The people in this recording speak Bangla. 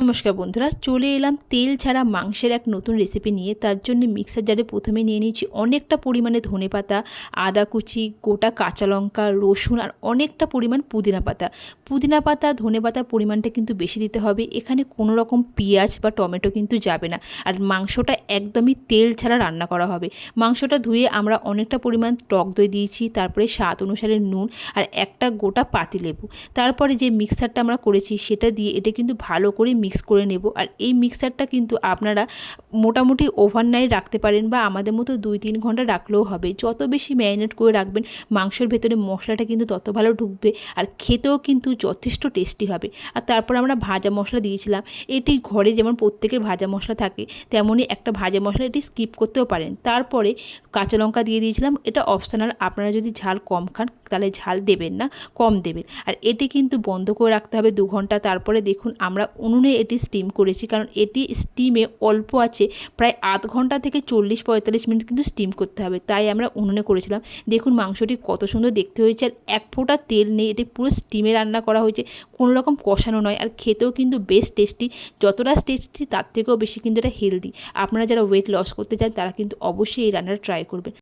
নমস্কার বন্ধুরা, চলে এলাম তেল ছাড়া মাংসের এক নতুন রেসিপি নিয়ে। তার জন্য মিক্সার জারে প্রথমে নিয়ে নিয়েছি অনেকটা পরিমাণে ধনেপাতা, আদা কুচি, গোটা কাঁচা লঙ্কা, রসুন আর অনেকটা পরিমাণ পুদিনা পাতা। পুদিনা পাতা ধনেপাতার পরিমাণটা কিন্তু বেশি দিতে হবে। এখানে কোনো রকম পেঁয়াজ বা টমেটো কিন্তু যাবে না। আর মাংসটা একদমই তেল ছাড়া রান্না করা হবে। মাংসটা ধুয়ে আমরা অনেকটা পরিমাণ টক দই দিয়েছি, তারপরে স্বাদ অনুসারে নুন আর একটা গোটা পাতিলেবু। তারপরে যে মিক্সারটা আমরা করেছি সেটা দিয়ে এটা কিন্তু ভালো করে মিক্স করে নেব। আর এই মিক্সারটা কিন্তু আপনারা মোটামুটি ওভারনাইট রাখতে পারেন বা আমাদের মতো 2-3 ঘন্টা রাখলেও হবে। যত বেশি ম্যারিনেট করে রাখবেন মাংসের ভেতরে মশলাটা কিন্তু তত ভালো ঢুকবে আর খেতেও কিন্তু যথেষ্ট টেস্টি হবে। আর তারপর আমরা ভাজা মশলা দিয়েছিলাম। এটি ঘরে যেমন প্রত্যেকের ভাজা মশলা থাকে তেমনই একটা ভাজা মশলা, এটি স্কিপ করতেও পারেন। তারপরে কাঁচা লঙ্কা দিয়ে দিয়েছিলাম। এটা অপশনাল, আপনারা যদি ঝাল কম খান তাহলে ঝাল দেবেন না, কম দেবেন। আর এটি কিন্তু বন্ধ করে রাখতে হবে 2 ঘন্টা। তারপরে দেখুন আমরা উনুনে এটি স্টিম করেছি, কারণ এটি স্টিমে অল্প আছে প্রায় আধ ঘন্টা থেকে 40-45 মিনিট কিন্তু স্টিম করতে হবে, তাই আমরা উনুনে করেছিলাম। দেখুন মাংসটি কত সুন্দর দেখতে হয়েছে আর এক ফোঁটা তেল নেই। এটি পুরো স্টিমে রান্না করা হয়েছে, কোনো রকম কষানো নয়। আর খেতেও কিন্তু বেশ টেস্টি, যতটা টেস্টি তার থেকেও বেশি কিন্তু এটা হেলদি। আপনারা যারা ওয়েট লস করতে চান তারা কিন্তু অবশ্যই এই রান্নাটা ট্রাই করবেন।